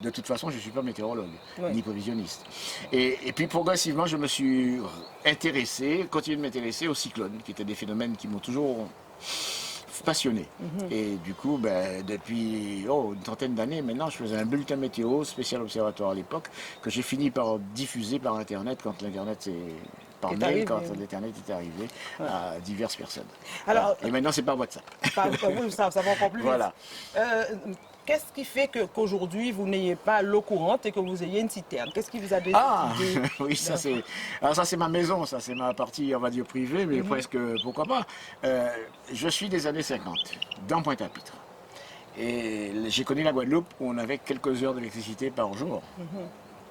De toute façon, je ne suis pas météorologue, Oui. ni prévisionniste. Et puis progressivement, je me suis intéressé, continué de m'intéresser aux cyclones, qui étaient des phénomènes qui m'ont toujours passionné. Et du coup, depuis une trentaine d'années maintenant, je faisais un bulletin météo spécial observatoire à l'époque, que j'ai fini par diffuser par Internet quand l'Internet s'est... Par Est mail, arrivé, quand oui. l'Internet est arrivé Ouais. à diverses personnes. Voilà. Alors, Et maintenant, c'est par WhatsApp. oui, ça va encore plus vite. Voilà. Euh, Qu'est-ce qui fait qu'aujourd'hui, vous n'ayez pas l'eau courante et que vous ayez une citerne? Qu'est-ce qui vous a Ah, décidé oui, ça c'est. Alors ça c'est ma maison, ça c'est ma partie, on va dire privée, mais presque pourquoi pas. Je suis des années 50, dans Pointe-à-Pitre. Et j'ai connu la Guadeloupe où on avait quelques heures d'électricité par jour.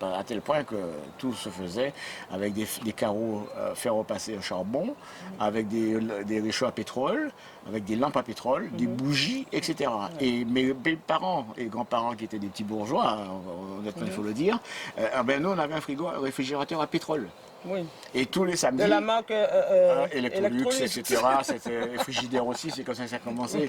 À tel point que tout se faisait avec des carreaux ferro-passés au charbon, avec des réchauds à pétrole, avec des lampes à pétrole, des bougies, etc. Et mes parents et grands-parents qui étaient des petits bourgeois, honnêtement il faut le dire, nous on avait un réfrigérateur à pétrole. Oui. Et tous les De samedis, la marque Electrolux, Electrolux. etc. C'était frigidaire aussi, c'est comme ça que ça a commencé.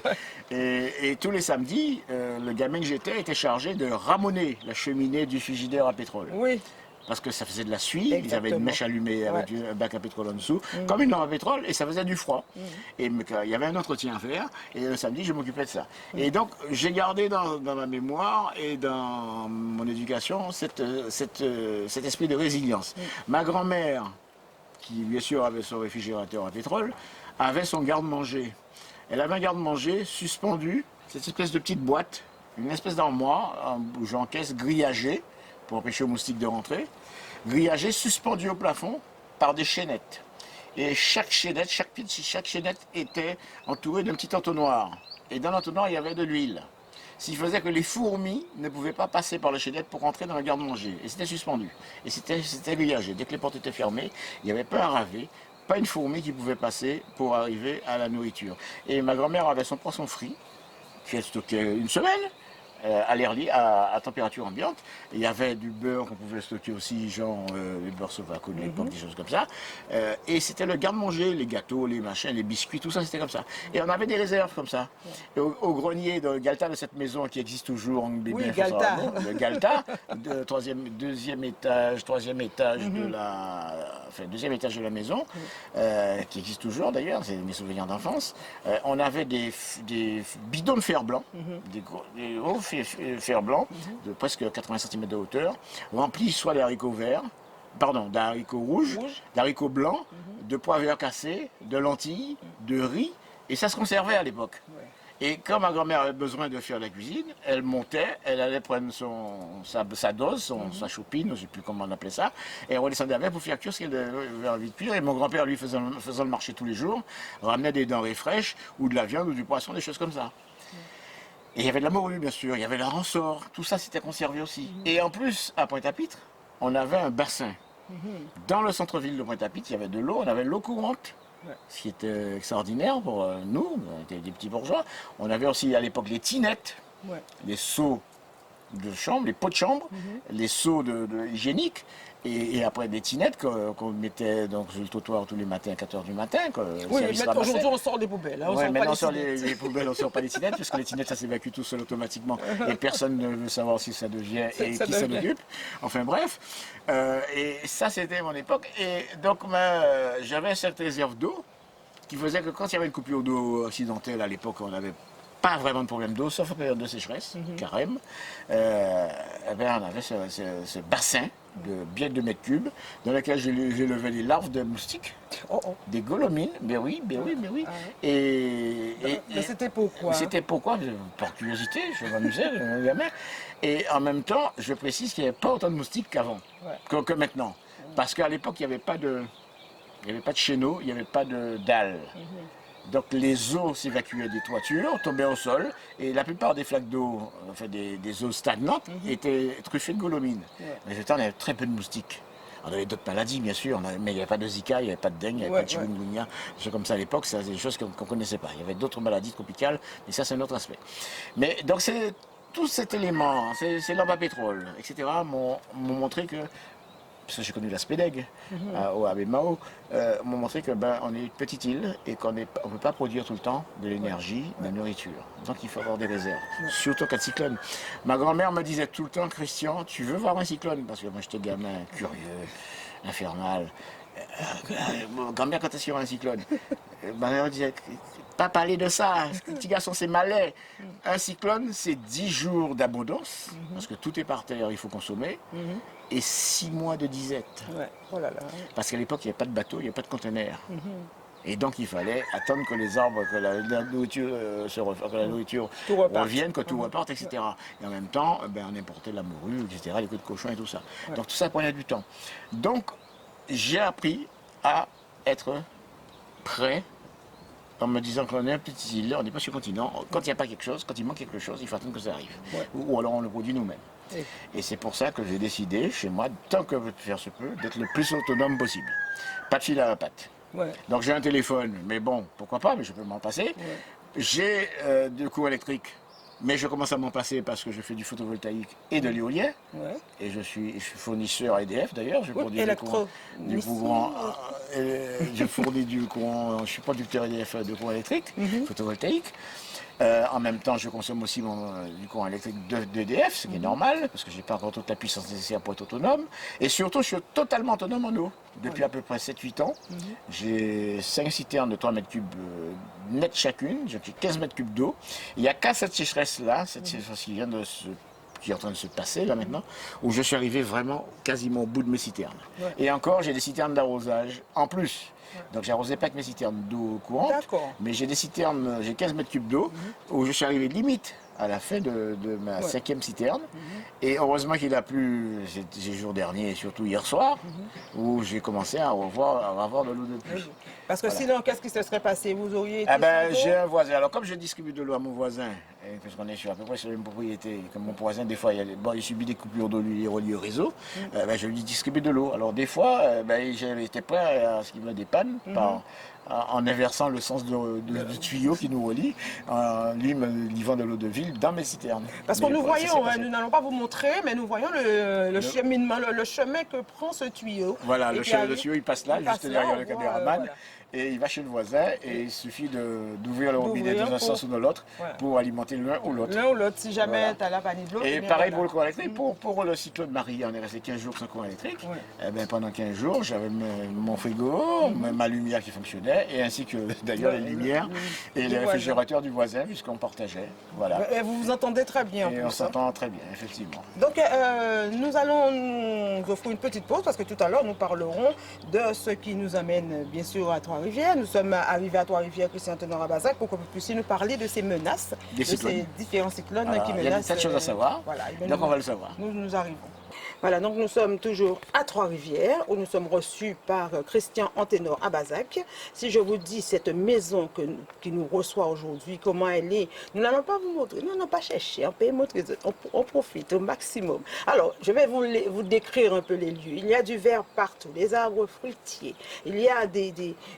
Et tous les samedis, le gamin que j'étais était chargé de ramoner la cheminée du frigidaire à pétrole. Oui, Parce que ça faisait de la suie, ils avaient une exactement. mèche allumée avec Ouais. un bac à pétrole en dessous, comme une lampe à pétrole, et ça faisait du froid. Et il y avait un entretien à faire, et le samedi, je m'occupais de ça. Et donc, j'ai gardé dans ma mémoire et dans mon éducation cet esprit de résilience. Ma grand-mère, qui bien sûr avait son réfrigérateur à pétrole, avait son garde-manger. Elle avait un garde-manger suspendu, cette espèce de petite boîte, une espèce d'armoire où j'encaisse grillagée pour empêcher aux moustiques de rentrer, grillagée suspendue au plafond par des chaînettes. Et chaque chaînette était entourée d'un petit entonnoir. Et dans l'entonnoir, il y avait de l'huile. Ce qui faisait que les fourmis ne pouvaient pas passer par les chaînettes pour rentrer dans le garde-manger. Et c'était suspendu. Et c'était grillagé. Dès que les portes étaient fermées, il n'y avait pas un ravet, pas une fourmi qui pouvait passer pour arriver à la nourriture. Et ma grand-mère avait son poisson frit, qui est stocké une semaine, à l'air libre, à température ambiante. Et il y avait du beurre qu'on pouvait stocker aussi, genre les beurres Sovaco de l'époque, des choses comme ça. Et c'était le garde-manger, les gâteaux, les machins, les biscuits, tout ça, c'était comme ça. Et on avait des réserves comme ça. Et au grenier de Galta, de cette maison qui existe toujours, Oui, Galta. le Galta, deuxième étage deuxième étage de la maison, qui existe toujours d'ailleurs, c'est mes souvenirs d'enfance. On avait des bidons de fer blanc, des gros fer blanc de presque 80 cm de hauteur, remplis soit d'haricots verts, d'haricots rouges, d'haricots blancs, de pois verts cassés, de lentilles, de riz, et ça se conservait à l'époque. Et quand ma grand-mère avait besoin de faire la cuisine, elle montait, elle allait prendre sa dose, sa choupine, je ne sais plus comment on appelait ça, et elle redescendait avec pour faire cuire ce qu'elle avait envie de cuire. Et mon grand-père, lui, faisant le marché tous les jours, ramenait des denrées fraîches, ou de la viande, ou du poisson, des choses comme ça. Et il y avait de la morue, bien sûr, il y avait la ressort, tout ça c'était conservé aussi. Et en plus, à Pointe-à-Pitre, on avait un bassin. Dans le centre-ville de Pointe-à-Pitre, il y avait de l'eau, on avait l'eau courante, ce qui était extraordinaire pour nous, on était des petits bourgeois. On avait aussi à l'époque les tinettes, les seaux de chambre, les pots de chambre, les seaux hygiéniques, et après des tinettes qu'on mettait donc, sur le trottoir tous les matins à 4 h du matin. Oui, mais aujourd'hui on sort des poubelles. Hein, maintenant on sort les poubelles, on ne sort pas les tinettes, puisque les tinettes ça s'évacue tout seul automatiquement, et personne ne veut savoir si ça devient et qui s'en occupe. Enfin bref, et ça c'était mon époque, et donc j'avais cette réserve d'eau qui faisait que quand il y avait une coupure d'eau accidentelle à l'époque, on n'avait pas vraiment de problème d'eau, sauf en période de sécheresse, carême. On avait ce bassin de bien 2 mètres cubes dans lequel j'élevais des larves de moustiques, des golomines, mais oui. Mais c'était pourquoi? C'était pourquoi, par curiosité, je m'amusais, un gamin. Et en même temps, je précise qu'il n'y avait pas autant de moustiques qu'avant, que maintenant. Parce qu'à l'époque, il n'y avait pas de chéneaux, il n'y avait pas de dalles. Donc les eaux s'évacuaient des toitures, tombaient au sol, et la plupart des flaques d'eau, enfin des eaux stagnantes, étaient truffées de golomines. Résultat, on avait très peu de moustiques. On avait d'autres maladies, bien sûr, mais il n'y avait pas de Zika, il n'y avait pas de dengue, il n'y avait pas de chikungunya, des choses comme ça à l'époque, c'est des choses qu'on ne connaissait pas. Il y avait d'autres maladies tropicales, mais ça c'est un autre aspect. Mais donc tout cet élément, ces lampes à pétrole, etc., m'ont montré que parce que j'ai connu la SPEDEG, au Abemao, m'ont montré que on est une petite île et qu'on ne peut pas produire tout le temps de l'énergie, de la nourriture. Donc il faut avoir des réserves, surtout en cas de cyclone. Ma grand-mère me disait tout le temps, Christian, tu veux voir un cyclone? Parce que moi j'étais gamin, curieux, infernal. Grand-mère, quand est-ce qu'il y aura un cyclone? Ma mère me disait, pas parler de ça, ce petit garçon c'est malais. Un cyclone, c'est 10 jours d'abondance, parce que tout est par terre, il faut consommer, et 6 mois de disette. Ouais. Oh là là. Parce qu'à l'époque, il n'y avait pas de bateau, il n'y avait pas de conteneurs. Et donc il fallait attendre que les arbres, que la nourriture, que la nourriture revienne, que tout reparte, etc. Et en même temps, on importait la morue, etc., les queues de cochon et tout ça. Ouais. Donc tout ça prenait du temps. Donc j'ai appris à être prêt en me disant qu'on est un petit île, on n'est pas sur le continent. Quand il n'y a pas quelque chose, quand il manque quelque chose, il faut attendre que ça arrive. Ouais. Ou alors on le produit nous-mêmes. Oui. Et c'est pour ça que j'ai décidé, chez moi, tant que faire se peut, d'être le plus autonome possible. Pas de fil à la patte. Ouais. Donc j'ai un téléphone, mais bon, pourquoi pas, mais je peux m'en passer. Ouais. J'ai du courant électrique, mais je commence à m'en passer parce que je fais du photovoltaïque et de l'éolien. Ouais. Et je suis fournisseur à EDF d'ailleurs. Je fournis je fournis du courant, je suis producteur EDF de courant électrique, photovoltaïque. En même temps, je consomme aussi du courant électrique d'EDF, ce qui est normal, parce que je n'ai pas encore toute la puissance nécessaire pour être autonome. Et surtout, je suis totalement autonome en eau. Depuis à peu près 7-8 ans, j'ai 5 citernes de 3 mètres cubes net chacune, j'ai 15 mètres cubes d'eau. Il n'y a qu'à cette sécheresse-là, cette sécheresse qui est en train de se passer là maintenant, où je suis arrivé vraiment quasiment au bout de mes citernes. Ouais. Et encore, j'ai des citernes d'arrosage en plus. Donc j'arrosais pas que mes citernes d'eau courante, mais j'ai des citernes, j'ai 15 mètres cubes d'eau, où je suis arrivé limite à la fin de ma 5e citerne. Et heureusement qu'il a plu ces jours derniers, et surtout hier soir, où j'ai commencé à avoir de l'eau de pluie. Parce que sinon, qu'est-ce qui se serait passé? Vous auriez été j'ai un voisin. Alors comme je distribue de l'eau à mon voisin, parce qu'on est sur à peu près sur la même propriété, comme mon voisin, des fois, il subit des coupures d'eau, lui, il est relié au réseau, je lui distribue de l'eau. Alors des fois, j'étais prêt à ce qu'il me dépanne en inversant le sens du tuyau qui nous relie, lui me livrant de l'eau de ville dans mes citernes. Parce que nous voyons, nous n'allons pas vous montrer, mais nous voyons le cheminement, le chemin que prend ce tuyau. Voilà, le tuyau il passe là, juste derrière le caméraman. Et il va chez le voisin et il suffit d'ouvrir le robinet dans un sens ou dans l'autre pour alimenter l'un ou l'autre. L'un ou l'autre, si jamais tu as la vanille de l'eau. Et pareil pour le courant électrique, pour le cyclone Marie, on est resté 15 jours sans courant électrique. Pendant 15 jours, j'avais mon frigo, ma lumière qui fonctionnait, et ainsi que d'ailleurs les lumières et les réfrigérateurs du voisin, puisqu'on partageait. Voilà. Et vous vous entendez très bien. Et on s'entend très bien, effectivement. Donc nous allons nous offrir une petite pause, parce que tout à l'heure, nous parlerons de ce qui nous amène bien sûr à Trois-Rivières. Nous sommes arrivés à Trois-Rivières, Christian Tenor-Abazac, pour que vous puissiez nous parler de ces menaces, de ces différents cyclones qui menacent. Il y a des tas de choses à savoir, donc on va le savoir. Nous arrivons. Voilà, donc nous sommes toujours à Trois-Rivières, où nous sommes reçus par Christian Tenor-Abazac. Si je vous dis cette maison qui nous reçoit aujourd'hui, comment elle est, nous n'allons pas vous montrer, nous n'allons pas chercher, on peut montrer, on profite au maximum. Alors, je vais vous décrire un peu les lieux. Il y a du vert partout, des arbres fruitiers, il y a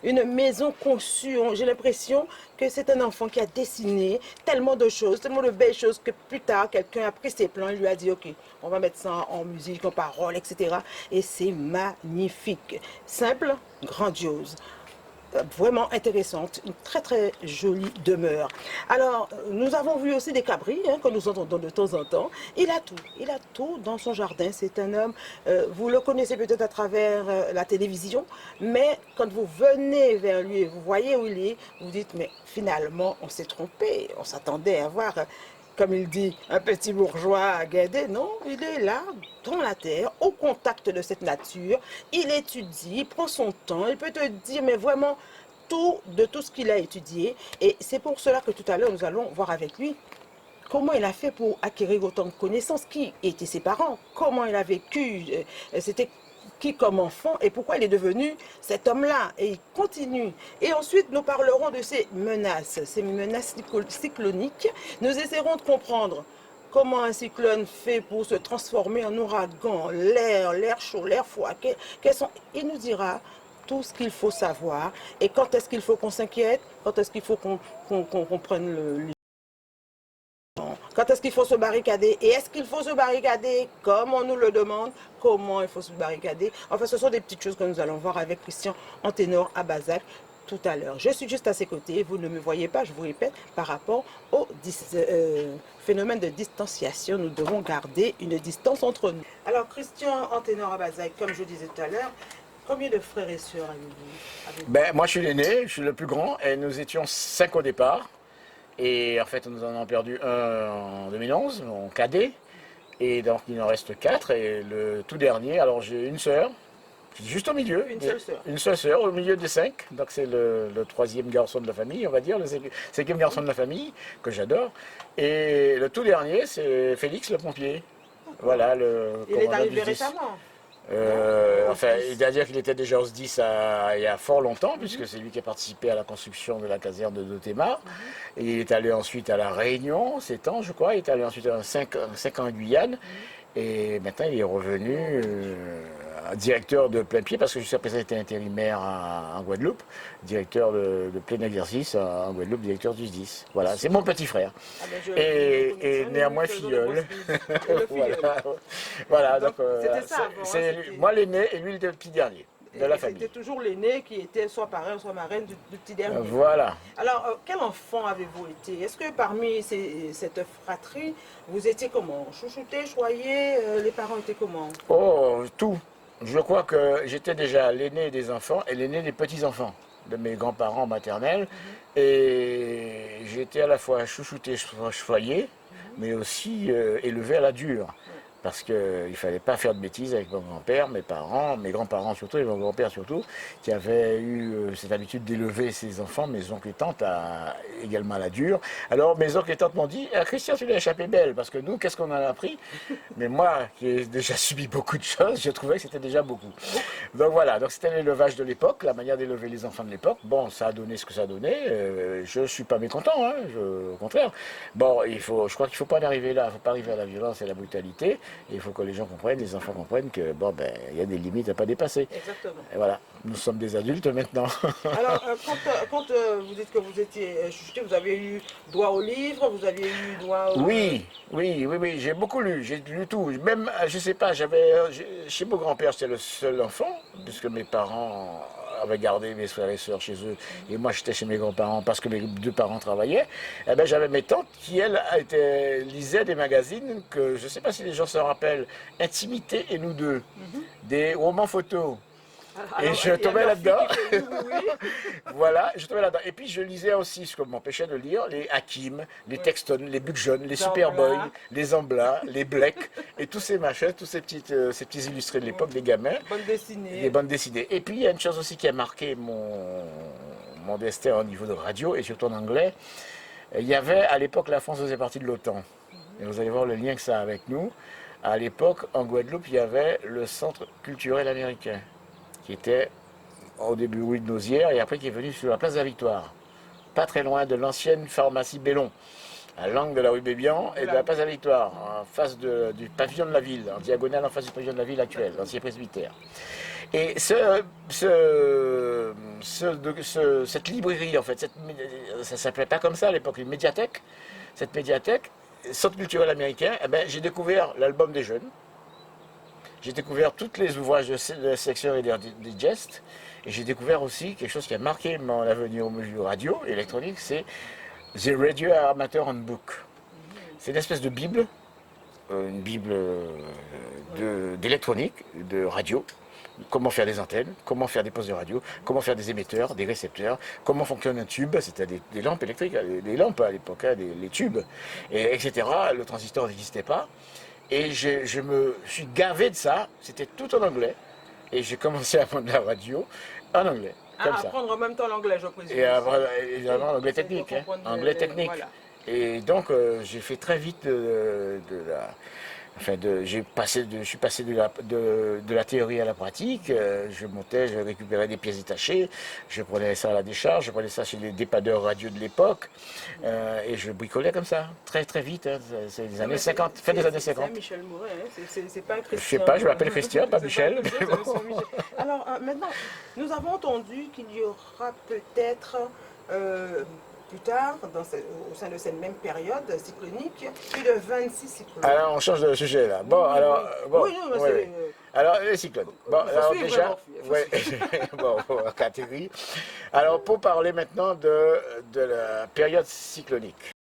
une maison conçue, j'ai l'impression que c'est un enfant qui a dessiné tellement de choses, tellement de belles choses, que plus tard, quelqu'un a pris ses plans et lui a dit, ok, on va mettre ça en musique, en paroles, etc. Et c'est magnifique. Simple, grandiose. Vraiment intéressante, une très très jolie demeure. Alors, nous avons vu aussi des cabris que nous entendons de temps en temps. Il a tout dans son jardin. C'est un homme, vous le connaissez peut-être à travers la télévision, mais quand vous venez vers lui et vous voyez où il est, vous dites, mais finalement, on s'est trompé. On s'attendait à voir, comme il dit, un petit bourgeois à Guédé. Non, il est là, dans la terre, au contact de cette nature. Il étudie, il prend son temps, il peut te dire, mais vraiment, de tout ce qu'il a étudié. Et c'est pour cela que tout à l'heure, nous allons voir avec lui comment il a fait pour acquérir autant de connaissances, qui étaient ses parents, comment il a vécu, c'était qui comme enfant et pourquoi il est devenu cet homme-là. Et il continue. Et ensuite, nous parlerons de ces menaces cycloniques. Nous essaierons de comprendre comment un cyclone fait pour se transformer en ouragan, l'air chaud, l'air froid. Il nous dira tout ce qu'il faut savoir et quand est-ce qu'il faut qu'on s'inquiète, quand est-ce qu'il faut qu'on prenne quand Quand est-ce qu'il faut se barricader? Et est-ce qu'il faut se barricader comme on nous le demande? Comment il faut se barricader? Enfin, ce sont des petites choses que nous allons voir avec Christian Anténor à Bazac tout à l'heure. Je suis juste à ses côtés, vous ne me voyez pas, je vous répète, par rapport au phénomène de distanciation, nous devons garder une distance entre nous. Alors, Christian Anténor à Bazac, comme je disais tout à l'heure, combien de frères et sœurs avez-vous? Ben, moi, je suis l'aîné, je suis le plus grand, et nous étions 5 au départ. Et en fait, nous en avons perdu un en 2011, en cadet. Et donc, il en reste 4. Et le tout dernier, alors j'ai une sœur, juste au milieu. Une seule sœur. Une seule sœur, au milieu des 5. Donc, c'est le troisième garçon de la famille, on va dire, le cinquième garçon de la famille, que j'adore. Et le tout dernier, c'est Félix, le pompier. Voilà, le Il est commandant du arrivé 10. récemment. Enfin, c'est-à-dire qu'il était déjà au SDIS il y a fort longtemps, puisque c'est lui qui a participé à la construction de la caserne de Dotémar. Et il est allé ensuite à La Réunion, 7 ans, je crois. Il est allé ensuite 5 ans en Guyane. Et maintenant, il est revenu directeur de plein pied, parce que jusqu'à présent, il était intérimaire en Guadeloupe, directeur de plein exercice en Guadeloupe, directeur du SDIS. Voilà, c'est mon petit frère. Ah ben, Et néanmoins filleul. Voilà, donc c'était ça avant, c'est c'était- moi l'aîné et lui le petit dernier de la Et famille. c'était toujours l'aîné qui était soit parrain, soit marraine du petit dernier. Voilà. Alors, quel enfant avez-vous été? Est-ce que parmi cette fratrie, vous étiez comment? Chouchouté, choyé? Les parents étaient comment? Oh, tout. Je crois que j'étais déjà l'aîné des enfants et l'aîné des petits-enfants de mes grands-parents maternels. Et j'étais à la fois chouchouté, choyé, mais aussi élevé à la dure. Parce qu'il ne fallait pas faire de bêtises avec mon grand-père, mes parents, mes grands-parents surtout, et mon grand-père surtout, qui avait eu cette habitude d'élever ses enfants, mes oncles et tantes, également à la dure. Alors mes oncles et tantes m'ont dit, ah, Christian, tu l'as échappé belle, parce que nous, qu'est-ce qu'on en a appris? Mais moi, qui ai déjà subi beaucoup de choses, je trouvais que c'était déjà beaucoup. Donc voilà, donc c'était l'élevage de l'époque, la manière d'élever les enfants de l'époque. Bon, ça a donné ce que ça a donné, je ne suis pas mécontent, hein, au contraire. Bon, je crois qu'il ne faut pas en arriver là, il ne faut pas arriver à la violence et à la brutalité. Il faut que les gens comprennent, les enfants comprennent que bon ben il y a des limites à pas dépasser. Exactement. Et voilà, nous sommes des adultes maintenant. Alors, quand vous dites que vous étiez chouchouté, vous avez eu droit au livre, vous aviez eu droit au... Oui, j'ai beaucoup lu, j'ai lu tout. Même, je sais pas, chez mon grand-père, j'étais le seul enfant, puisque mes parents avaient gardé mes frères et sœurs chez eux, et moi j'étais chez mes grands-parents parce que mes 2 parents travaillaient. Eh ben, j'avais mes tantes qui, elles, lisaient des magazines que, je sais pas si les gens se rappellent, Intimité et nous deux, des romans photos. Alors, Et je il y a tombais leur fille là-dedans. qui fait oui. Voilà, je tombais là-dedans. Et puis je lisais aussi, ce que m'empêchait de lire, les Hakim, les Texton, les Buck Jeunes, les Superboy, les Ambla, les Black, et tous ces machins, tous ces petits illustrés de l'époque, des gamins, Bande dessinée. des bandes dessinées. Et puis il y a une chose aussi qui a marqué mon destin au niveau de radio, et surtout en anglais. Il y avait, à l'époque, la France faisait partie de l'OTAN. Et vous allez voir le lien que ça a avec nous. À l'époque, en Guadeloupe, il y avait le Centre culturel américain, qui était au début rue de Nausière et après qui est venu sur la place de la Victoire, pas très loin de l'ancienne pharmacie Bellon, à l'angle de la rue Bébian et de la place de la Victoire, en face du pavillon de la ville, en diagonale en face du pavillon de la ville actuel, l'ancien presbytère. Et cette librairie, en fait, ça s'appelait pas comme ça à l'époque, une médiathèque, cette médiathèque, Centre culturel américain, eh ben, j'ai découvert l'album des jeunes, j'ai découvert tous les ouvrages de la section et des digest, et j'ai découvert aussi quelque chose qui a marqué mon avenir au milieu radio électronique, c'est The Radio Amateur Handbook. C'est une espèce de Bible, une Bible d'électronique, de radio. Comment faire des antennes, comment faire des postes de radio, comment faire des émetteurs, des récepteurs, comment fonctionne un tube, c'était des lampes électriques, des lampes à l'époque, hein, les tubes, etc. Le transistor n'existait pas. Et je me suis gavé de ça, c'était tout en anglais. Et j'ai commencé à apprendre la radio en anglais, comme ça. Apprendre en même temps l'anglais, je présume. Et apprendre, évidemment, l'anglais technique. Hein, anglais technique. Voilà. Et donc, j'ai fait très vite je suis passé de la théorie à la pratique. Je montais, je récupérais des pièces détachées, je prenais ça à la décharge, je prenais ça chez les dépadeurs radio de l'époque, et je bricolais comme ça, très très vite. Hein, c'est les années 50, fin des années 50. C'est Michel Mouret, hein, c'est pas un Christian. Je sais pas, je m'appelle Christian, pas C'est Michel. un Christian, c'est Monsieur Michel. Alors maintenant, nous avons entendu qu'il y aura peut-être plus tard, au sein de cette même période cyclonique, plus de 26 cyclones. Alors, on change de sujet là. Bon, Oui, alors, oui. bon, Oui, non, mais oui, c'est, oui. Alors, les cyclones. Bon, il faut alors suivre, déjà, Murphy, il faut ouais, bon, catégorie. Alors, pour parler maintenant de la période cyclonique.